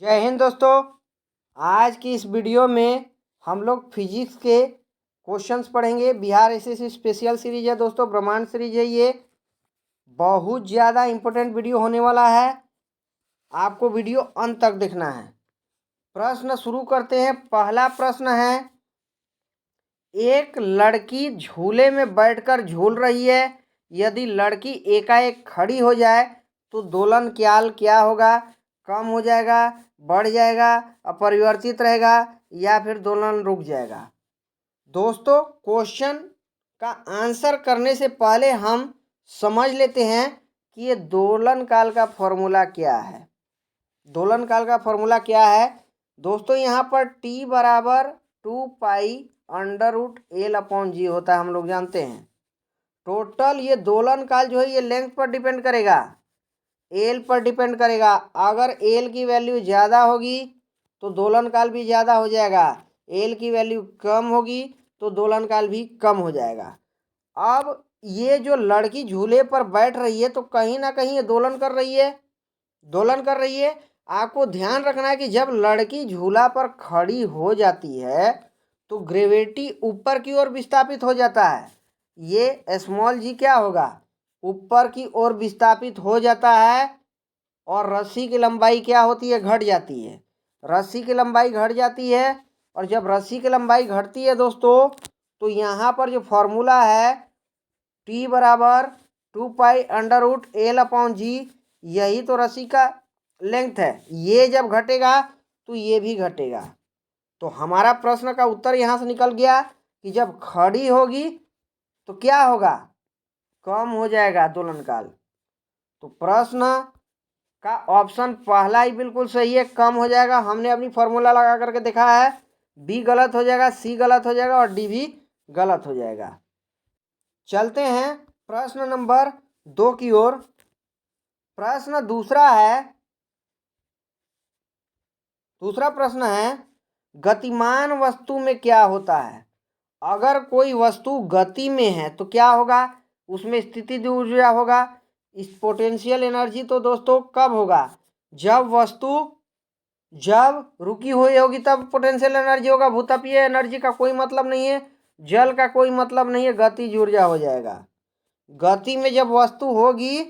जय हिंद दोस्तों। आज की इस वीडियो में हम लोग फिजिक्स के क्वेश्चंस पढ़ेंगे। बिहार एसएससी स्पेशल सीरीज है दोस्तों, ब्रह्मांड सीरीज है। ये बहुत ज़्यादा इम्पोर्टेंट वीडियो होने वाला है, आपको वीडियो अंत तक देखना है। प्रश्न शुरू करते हैं। पहला प्रश्न है, एक लड़की झूले में बैठकर झूल रही है। यदि लड़की एकाएक खड़ी हो जाए तो दोलन ख्याल क्या होगा? कम हो जाएगा, बढ़ जाएगा, अपरिवर्तित रहेगा या फिर दोलन रुक जाएगा? दोस्तों, क्वेश्चन का आंसर करने से पहले हम समझ लेते हैं कि ये दोलन काल का फॉर्मूला क्या है। दोलन काल का फॉर्मूला क्या है दोस्तों? यहाँ पर t बराबर 2π√L/g होता है, हम लोग जानते हैं। टोटल ये दोलन काल जो है ये लेंथ पर डिपेंड करेगा, एल पर डिपेंड करेगा। अगर एल की वैल्यू ज़्यादा होगी तो दोलन काल भी ज़्यादा हो जाएगा, एल की वैल्यू कम होगी तो दोलन काल भी कम हो जाएगा। अब ये जो लड़की झूले पर बैठ रही है तो कहीं ना कहीं ये दोलन कर रही है, दोलन कर रही है। आपको ध्यान रखना है कि जब लड़की झूला पर खड़ी हो जाती है तो ग्रेविटी ऊपर की ओर विस्थापित हो जाता है। ये स्मॉल जी क्या होगा? ऊपर की ओर विस्थापित हो जाता है और रस्सी की लंबाई क्या होती है? घट जाती है। रस्सी की लंबाई घट जाती है और जब रस्सी की लंबाई घटती है दोस्तों तो यहाँ पर जो फॉर्मूला है t बराबर 2π√L/g, यही तो रस्सी का लेंथ है। ये जब घटेगा तो ये भी घटेगा। तो हमारा प्रश्न का उत्तर यहाँ से निकल गया कि जब खड़ी होगी तो क्या होगा? कम हो जाएगा दोलन काल। तो प्रश्न का ऑप्शन पहला ही बिल्कुल सही है, कम हो जाएगा। हमने अपनी फॉर्मूला लगा करके देखा है, बी गलत हो जाएगा, सी गलत हो जाएगा और डी भी गलत हो जाएगा। चलते हैं प्रश्न नंबर 2 की ओर। प्रश्न दूसरा है, दूसरा प्रश्न है, गतिमान वस्तु में क्या होता है? अगर कोई वस्तु गति में है तो क्या होगा? उसमें स्थितिज ऊर्जा होगा। इस पोटेंशियल एनर्जी तो दोस्तों कब होगा? जब वस्तु जब रुकी हुई होगी तब पोटेंशियल एनर्जी होगा। भूतापीय एनर्जी का कोई मतलब नहीं है, जल का कोई मतलब नहीं है, गतिज ऊर्जा हो जाएगा। गति में जब वस्तु होगी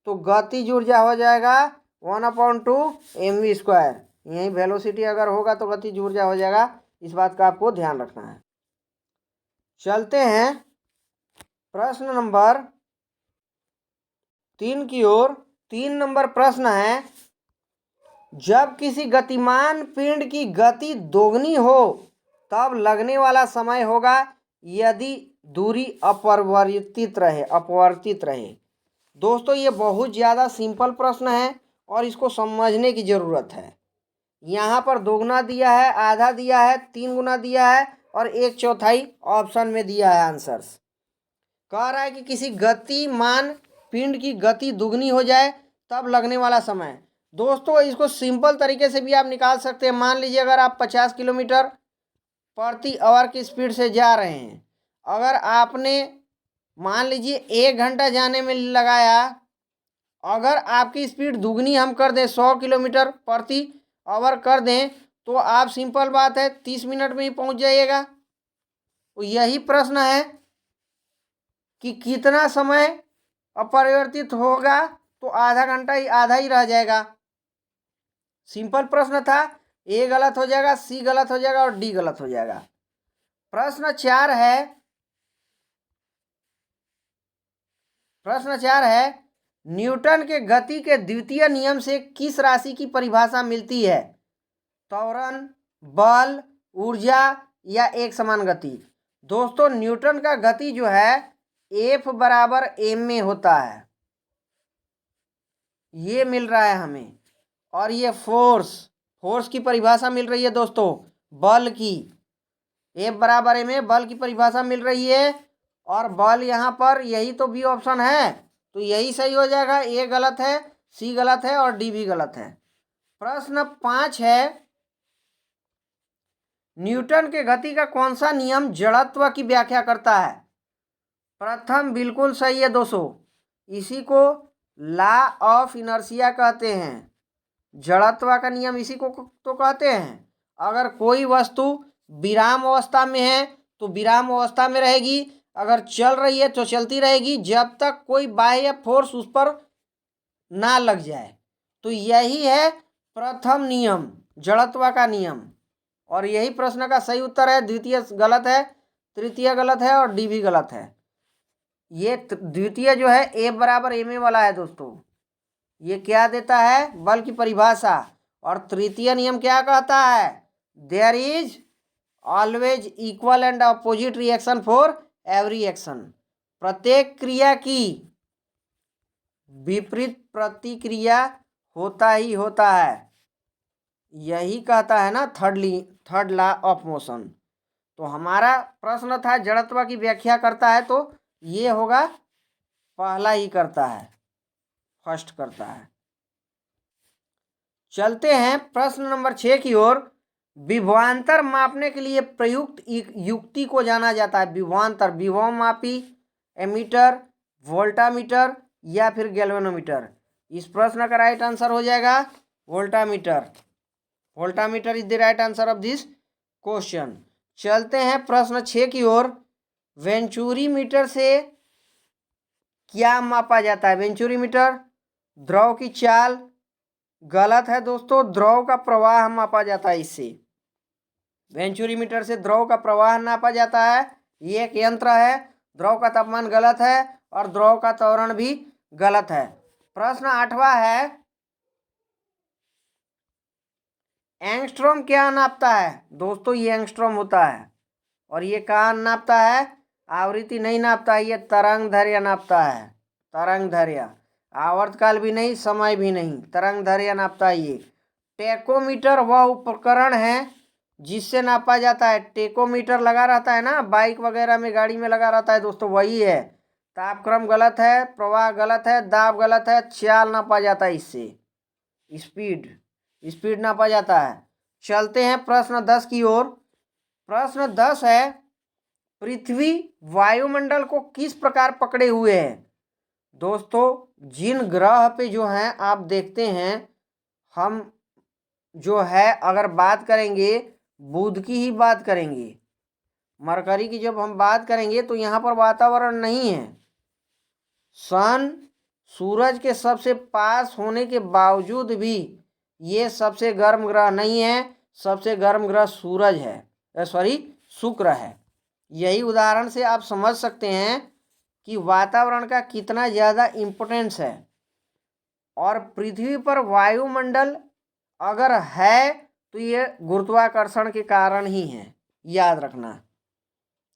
तो गतिज ऊर्जा हो जाएगा 1/2 mv²। यही वेलोसिटी अगर होगा तो गतिज ऊर्जा हो जाएगा। इस बात का आपको ध्यान रखना है। चलते हैं प्रश्न नंबर 3 की ओर। 3 नंबर प्रश्न है, जब किसी गतिमान पिंड की गति दोगुनी हो तब लगने वाला समय होगा यदि दूरी अपरिवर्तित रहे। दोस्तों, ये बहुत ज़्यादा सिंपल प्रश्न है और इसको समझने की ज़रूरत है। यहाँ पर दोगुना दिया है, आधा दिया है, 3 गुना दिया है और 1/4 ऑप्शन में दिया है आंसर्स। कह रहा है कि किसी गतिमान पिंड की गति दुगनी हो जाए तब लगने वाला समय। दोस्तों, इसको सिंपल तरीके से भी आप निकाल सकते हैं। मान लीजिए अगर आप 50 किलोमीटर प्रति आवर की स्पीड से जा रहे हैं, अगर आपने मान लीजिए 1 घंटा जाने में लगाया, अगर आपकी स्पीड दुगनी हम कर दें, 100 किलोमीटर प्रति आवर कर दें, तो आप सिंपल बात है 30 मिनट में ही पहुंच जाइएगा। तो यही प्रश्न है कि कितना समय अपरिवर्तित होगा, तो आधा घंटा ही, आधा ही रह जाएगा। सिंपल प्रश्न था। ए गलत हो जाएगा, सी गलत हो जाएगा और डी गलत हो जाएगा। प्रश्न 4 है, प्रश्न 4 है, न्यूटन के गति के द्वितीय नियम से किस राशि की परिभाषा मिलती है? त्वरण, बल, ऊर्जा या एक समान गति? दोस्तों, न्यूटन का गति जो है F बराबर m में होता है, ये मिल रहा है हमें। और ये फोर्स की परिभाषा मिल रही है दोस्तों, बल की। F बराबर m में बल की परिभाषा मिल रही है और बल यहाँ पर यही तो बी ऑप्शन है, तो यही सही हो जाएगा। ए गलत है, सी गलत है और डी भी गलत है। प्रश्न 5 है, न्यूटन के गति का कौन सा नियम जड़त्व की व्याख्या करता है? प्रथम बिल्कुल सही है दोस्तों, इसी को लॉ ऑफ इनर्शिया कहते हैं। जड़त्व का नियम इसी को तो कहते हैं। अगर कोई वस्तु विराम अवस्था में है तो विराम अवस्था में रहेगी, अगर चल रही है तो चलती रहेगी, जब तक कोई बाह्य फोर्स उस पर ना लग जाए। तो यही है प्रथम नियम, जड़त्व का नियम। और यही प्रश्न का सही उत्तर है। द्वितीय गलत है, तृतीय गलत है और डी भी गलत है। ये द्वितीय जो है ए बराबर एम ए वाला है दोस्तों। ये क्या देता है? बल की परिभाषा। और तृतीय नियम क्या कहता है? There is always equal and opposite reaction for every action. प्रत्येक क्रिया की विपरीत प्रतिक्रिया होता ही होता है। यही कहता है ना थर्ड लॉ ऑफ मोशन। तो हमारा प्रश्न था जड़त्व की व्याख्या करता है, तो ये होगा पहला ही करता है, फर्स्ट करता है। चलते हैं प्रश्न नंबर 6 की ओर। विभवांतर मापने के लिए प्रयुक्त युक्ति को जाना जाता है। विभवांतर, विभवमापी, एमीटर, वोल्टामीटर या फिर गैल्वेनोमीटर। इस प्रश्न का राइट आंसर हो जाएगा voltameter. Voltameter is the right answer of this question. चलते हैं प्रश्न 6 की ओर। वेंचुरी मीटर से क्या मापा जाता है? वेंचुरी मीटर, द्रव की चाल। गलत है दोस्तों, द्रव का प्रवाह मापा जाता है इससे। वेंचुरी मीटर से द्रव का प्रवाह नापा जाता है। ये एक यंत्र है। द्रव का तापमान गलत है और द्रव का त्वरण भी गलत है। प्रश्न 8वां है, एंगस्ट्रॉम क्या नापता है? दोस्तों ये एंगस्ट्रॉम होता है। और ये कहाँ नापता है? आवृत्ति नहीं नापता है, ये तरंग दैर्घ्य नापता है। तरंग दैर्घ्य, आवर्तकाल भी नहीं, समय भी नहीं, तरंग दैर्घ्य नापता है ये। टेकोमीटर वह उपकरण है जिससे नापा जाता है। टेकोमीटर लगा रहता है ना, बाइक वगैरह में, गाड़ी में लगा रहता है दोस्तों, वही है। तापक्रम गलत है, प्रवाह गलत है, दाब गलत है, चाल नापा जाता है इससे। स्पीड नापा जाता है। चलते हैं प्रश्न 10 की ओर। प्रश्न 10 है, पृथ्वी वायुमंडल को किस प्रकार पकड़े हुए है? दोस्तों जिन ग्रह पे जो हैं आप देखते हैं, हम जो है अगर बात करेंगे बुध की ही बात करेंगे, मरकरी की जब हम बात करेंगे तो यहाँ पर वातावरण नहीं है। सन सूरज के सबसे पास होने के बावजूद भी ये सबसे गर्म ग्रह नहीं है। सबसे गर्म ग्रह सूरज है, सॉरी शुक्र है। यही उदाहरण से आप समझ सकते हैं कि वातावरण का कितना ज़्यादा इम्पोर्टेंस है। और पृथ्वी पर वायुमंडल अगर है तो ये गुरुत्वाकर्षण के कारण ही है, याद रखना।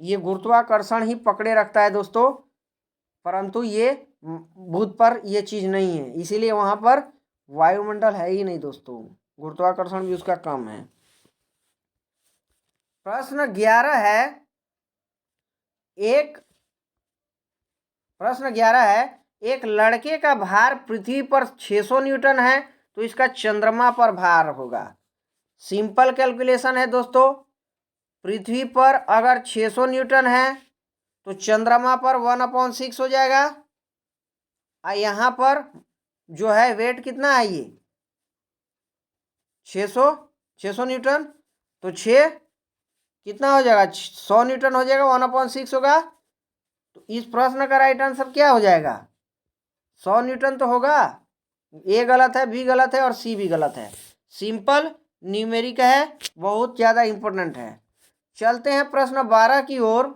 ये गुरुत्वाकर्षण ही पकड़े रखता है दोस्तों, परंतु ये बुध पर ये चीज़ नहीं है, इसीलिए वहाँ पर वायुमंडल है ही नहीं दोस्तों। गुरुत्वाकर्षण भी उसका कम है। प्रश्न 11 है, एक लड़के का भार पृथ्वी पर 600 न्यूटन है तो इसका चंद्रमा पर भार होगा। सिंपल कैलकुलेशन है दोस्तों। पृथ्वी पर अगर 600 न्यूटन है तो चंद्रमा पर 1/6 हो जाएगा। यहाँ पर जो है वेट कितना है? ये 600 न्यूटन, तो 6 कितना हो जाएगा? 100 न्यूटन हो जाएगा, 1/6 होगा। तो इस प्रश्न का राइट आंसर क्या हो जाएगा? 100 न्यूटन तो होगा। ए गलत है, बी गलत है और सी भी गलत है। सिंपल न्यूमेरिक है, बहुत ज़्यादा इंपॉर्टेंट है। चलते हैं प्रश्न 12 की ओर।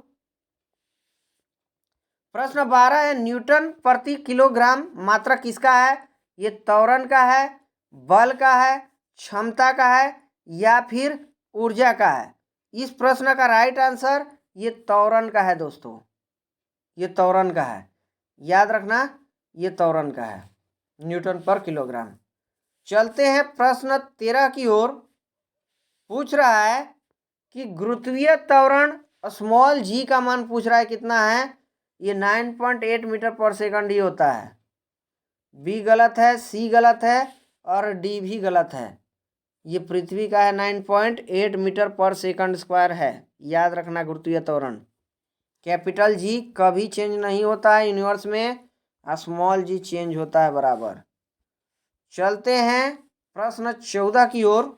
प्रश्न 12 है, न्यूटन प्रति किलोग्राम मात्रा किसका है? ये त्वरण का है, बल का है, क्षमता का है या फिर ऊर्जा का है? इस प्रश्न का राइट आंसर ये त्वरण का है दोस्तों। ये त्वरण का है, याद रखना, ये त्वरण का है, न्यूटन पर किलोग्राम। चलते हैं प्रश्न 13 की ओर। पूछ रहा है कि गुरुत्वीय त्वरण स्मॉल जी का मान पूछ रहा है, कितना है? ये 9.8 मीटर पर सेकंड ही होता है। बी गलत है, सी गलत है और डी भी गलत है। ये पृथ्वी का है, 9.8 मीटर पर सेकंड स्क्वायर है, याद रखना गुरुत्वीय त्वरण। कैपिटल जी कभी चेंज नहीं होता है यूनिवर्स में, स्मॉल जी चेंज होता है बराबर। चलते हैं प्रश्न 14 की ओर।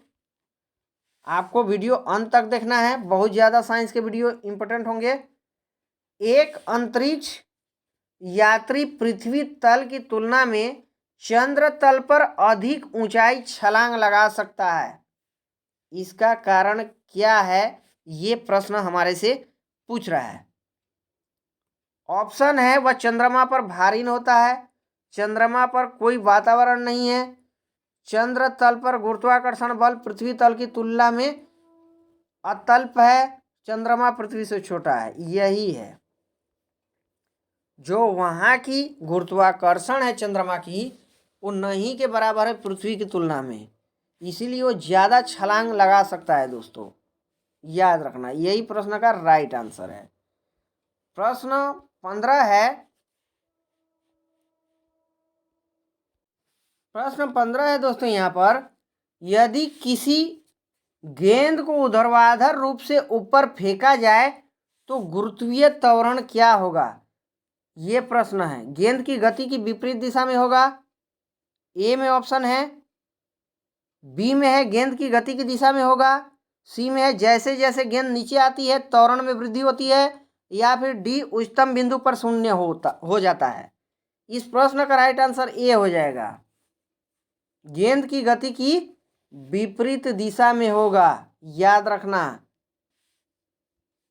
आपको वीडियो अंत तक देखना है, बहुत ज़्यादा साइंस के वीडियो इंपॉर्टेंट होंगे। एक अंतरिक्ष यात्री पृथ्वी तल की तुलना में चंद्र तल पर अधिक ऊंचाई छलांग लगा सकता है, इसका कारण क्या है? ये प्रश्न हमारे से पूछ रहा है। ऑप्शन है, वह चंद्रमा पर भारी होता है, चंद्रमा पर कोई वातावरण नहीं है, चंद्र तल पर गुरुत्वाकर्षण बल पृथ्वी तल की तुलना में अतल्प है, चंद्रमा पृथ्वी से छोटा है। यही है, जो वहाँ की गुरुत्वाकर्षण है चंद्रमा की, वो नहीं के बराबर है पृथ्वी की तुलना में, इसीलिए वो ज़्यादा छलांग लगा सकता है। दोस्तों याद रखना, यही प्रश्न का राइट आंसर है। प्रश्न 15 है। प्रश्न 15 है दोस्तों, यहाँ पर यदि किसी गेंद को ऊर्ध्वाधर रूप से ऊपर फेंका जाए तो गुरुत्वीय त्वरण क्या होगा? ये प्रश्न है। गेंद की गति की विपरीत दिशा में होगा, ए में ऑप्शन है, बी में है गेंद की गति की दिशा में होगा, सी में है जैसे जैसे गेंद नीचे आती है त्वरण में वृद्धि होती है, या फिर डी उच्चतम बिंदु पर शून्य हो जाता है। इस प्रश्न का राइट आंसर ए हो जाएगा, गेंद की गति की विपरीत दिशा में होगा, याद रखना।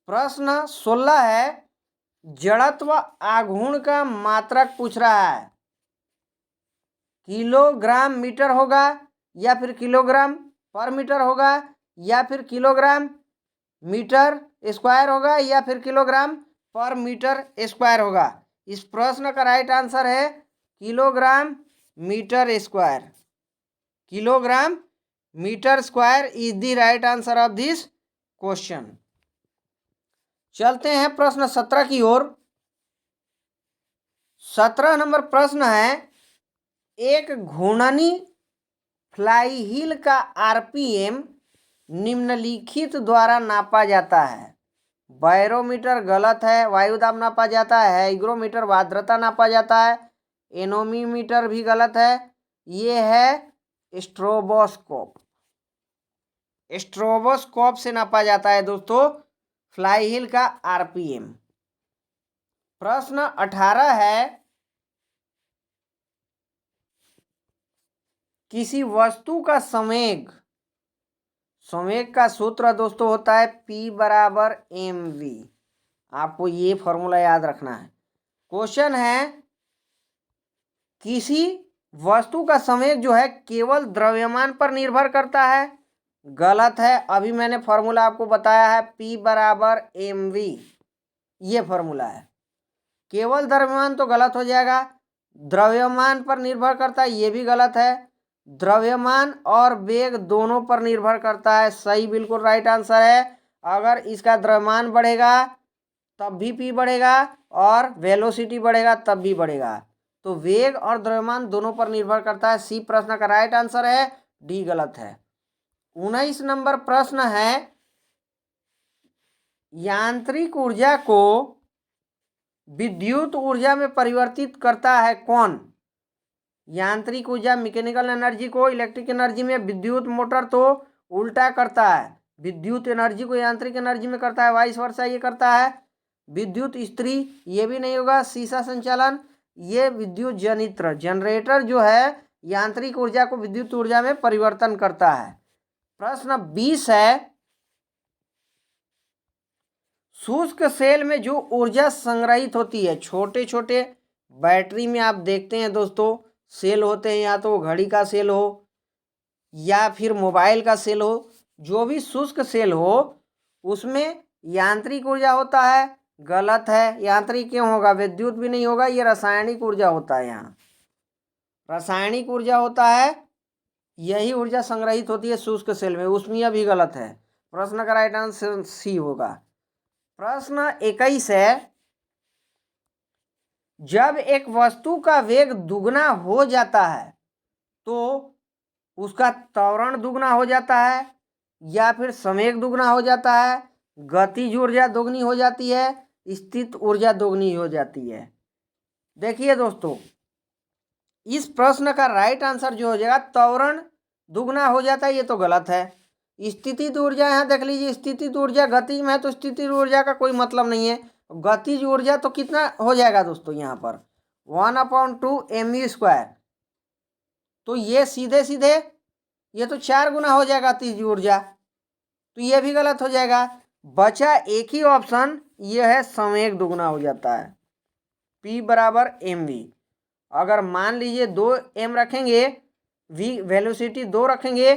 प्रश्न 16 है। जड़त्व आघूर्ण का मात्रक पूछ रहा है, किलोग्राम मीटर होगा, या फिर किलोग्राम पर मीटर होगा, या फिर किलोग्राम मीटर स्क्वायर होगा, या फिर किलोग्राम पर मीटर स्क्वायर होगा। इस प्रश्न का राइट आंसर है kilogram metre square. Kilogram metre square is the right answer of this question. चलते हैं प्रश्न 17 की ओर। 17 नंबर प्रश्न है, एक घूर्णनी फ्लाई व्हील का आरपीएम निम्नलिखित द्वारा नापा जाता है। बैरोमीटर गलत है, वायु दाब नापा जाता है, हाइग्रोमीटर आर्द्रता नापा जाता है, एनोमीमीटर भी गलत है, ये है स्ट्रोबोस्कोप। स्ट्रोबोस्कोप से नापा जाता है दोस्तों फ्लाई व्हील का आरपीएम। प्रश्न 18 है। किसी वस्तु का संवेग, संवेग का सूत्र दोस्तों होता है P बराबर mv। आपको ये फॉर्मूला याद रखना है। क्वेश्चन है, किसी वस्तु का संवेग जो है केवल द्रव्यमान पर निर्भर करता है। गलत है, अभी मैंने फॉर्मूला आपको बताया है P बराबर mv, ये फॉर्मूला है। केवल द्रव्यमान तो गलत हो जाएगा, द्रव्यमान पर निर्भर करता है, ये भी गलत है। द्रव्यमान और वेग दोनों पर निर्भर करता है, सही बिल्कुल राइट आंसर है। अगर इसका द्रव्यमान बढ़ेगा तब भी P बढ़ेगा, और वेलोसिटी बढ़ेगा तब भी बढ़ेगा। तो वेग और द्रव्यमान दोनों पर निर्भर करता है, सी प्रश्न का राइट आंसर है, डी गलत है। 19 नंबर प्रश्न है, यांत्रिक ऊर्जा को विद्युत ऊर्जा में परिवर्तित करता है कौन? यांत्रिक ऊर्जा मैकेनिकल एनर्जी को इलेक्ट्रिक एनर्जी में, विद्युत मोटर तो उल्टा करता है, विद्युत एनर्जी को यांत्रिक एनर्जी में करता है, वाइस वर्सा ये करता है। विद्युत इस्त्री ये भी नहीं होगा, शीशा संचालन ये विद्युत जनित्र जनरेटर जो है यांत्रिक ऊर्जा को विद्युत ऊर्जा में परिवर्तन करता है। प्रश्न 20 है। शुष्क सेल में जो ऊर्जा संग्रहित होती है, छोटे छोटे बैटरी में आप देखते हैं दोस्तों सेल होते हैं, या तो घड़ी का सेल हो या फिर मोबाइल का सेल हो, जो भी शुष्क सेल हो उसमें यांत्रिक ऊर्जा होता है। गलत है, यांत्रिक क्यों होगा, विद्युत भी नहीं होगा, ये रासायनिक ऊर्जा होता है। यहाँ रासायनिक ऊर्जा होता है, यही ऊर्जा संग्रहित होती है शुष्क सेल में, उसमें भी गलत है। प्रश्न का राइट आंसर सी होगा। प्रश्न 21 है। जब एक वस्तु का वेग दुगना हो जाता है तो उसका त्वरण दुगना हो जाता है, या फिर संवेग दुगना हो जाता है, गतिज ऊर्जा दोगुनी हो जाती है, स्थित ऊर्जा दोगुनी हो जाती है। देखिए दोस्तों, इस प्रश्न का राइट आंसर जो हो जाएगा त्वरण दुगना हो जाता है, ये तो गलत है। स्थितिज ऊर्जा यहाँ देख लीजिए, स्थितिज ऊर्जा गतिज में है तो स्थितिज ऊर्जा का कोई मतलब नहीं है। गतिज ऊर्जा तो कितना हो जाएगा दोस्तों यहाँ पर 1/2 mv²। तो ये सीधे सीधे ये तो 4 गुना हो जाएगा गतिज ऊर्जा, तो ये भी गलत हो जाएगा। बचा एक ही ऑप्शन, ये है संवेग दुगना हो जाता है, P बराबर mv। अगर मान लीजिए 2m रखेंगे, v वेलोसिटी 2 रखेंगे,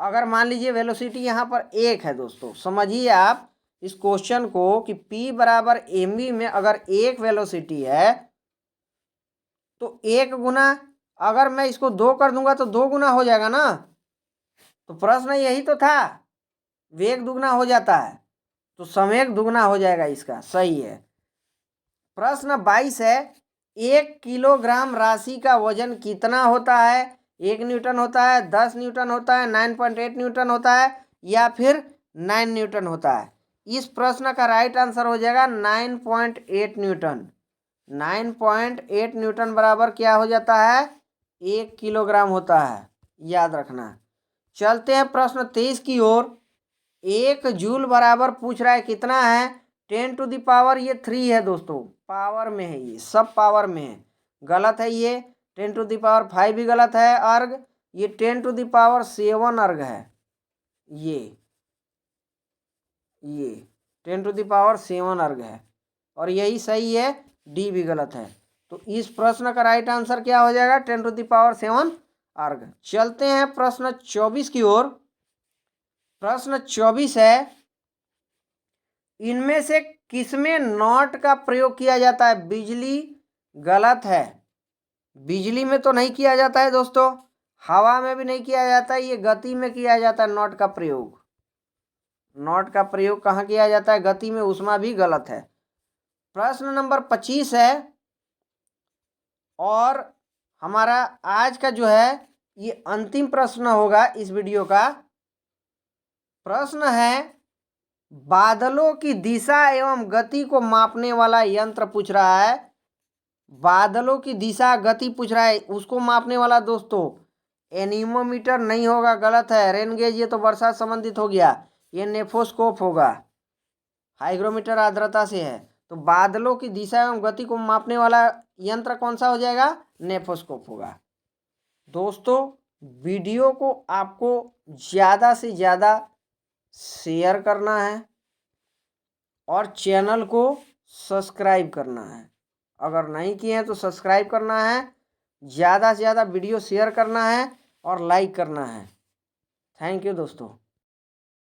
अगर मान लीजिए वेलोसिटी यहाँ पर 1 है दोस्तों, समझिए आप इस क्वेश्चन को कि P बराबर mv में अगर 1 वेलोसिटी है तो 1 गुना, अगर मैं इसको 2 कर दूंगा तो 2 गुना हो जाएगा ना। तो प्रश्न यही तो था, वेग दुगना हो जाता है तो संवेग दुगना हो जाएगा, इसका सही है। प्रश्न 22 है, 1 किलोग्राम राशि का वजन कितना होता है? 1 न्यूटन होता है, 10 न्यूटन होता है, 9.8 न्यूटन होता है, या फिर 9 न्यूटन होता है? इस प्रश्न का राइट आंसर हो जाएगा 9.8 न्यूटन। 9.8 न्यूटन बराबर क्या हो जाता है? 1 किलोग्राम होता है, याद रखना। चलते हैं प्रश्न 23 की ओर। 1 जूल बराबर पूछ रहा है कितना है? 10⁻, ये 3 है दोस्तों, पावर में है, ये सब पावर में है, गलत है ये। 10⁵ भी गलत है अर्ग, ये 10⁻7 अर्ग है, ये 10⁻7 अर्ग है, और यही सही है, डी भी गलत है। तो इस प्रश्न का राइट आंसर क्या हो जाएगा? 10⁻7 अर्ग। चलते हैं प्रश्न 24 की ओर। प्रश्न 24 है, इनमें से किसमें नॉट का प्रयोग किया जाता है? बिजली गलत है, बिजली में तो नहीं किया जाता है दोस्तों, हवा में भी नहीं किया जाता है, ये गति में किया जाता है नॉट का प्रयोग। नॉट का प्रयोग कहाँ किया जाता है? गति में, उसमें भी गलत है। प्रश्न नंबर 25 है, और हमारा आज का जो है ये अंतिम प्रश्न होगा इस वीडियो का। प्रश्न है, बादलों की दिशा एवं गति को मापने वाला यंत्र पूछ रहा है। बादलों की दिशा गति पूछ रहा है, उसको मापने वाला दोस्तों एनीमोमीटर नहीं होगा, गलत है। रेन गेज ये तो वर्षा संबंधित हो गया, ये नेफोस्कोप होगा, हाइग्रोमीटर आर्द्रता से है। तो बादलों की दिशा एवं गति को मापने वाला यंत्र कौन सा हो जाएगा? नेफोस्कोप होगा। दोस्तों वीडियो को आपको ज़्यादा से ज़्यादा शेयर करना है और चैनल को सब्सक्राइब करना है, अगर नहीं किए हैं तो सब्सक्राइब करना है, ज़्यादा से ज़्यादा वीडियो शेयर करना है और लाइक करना है। थैंक यू दोस्तों।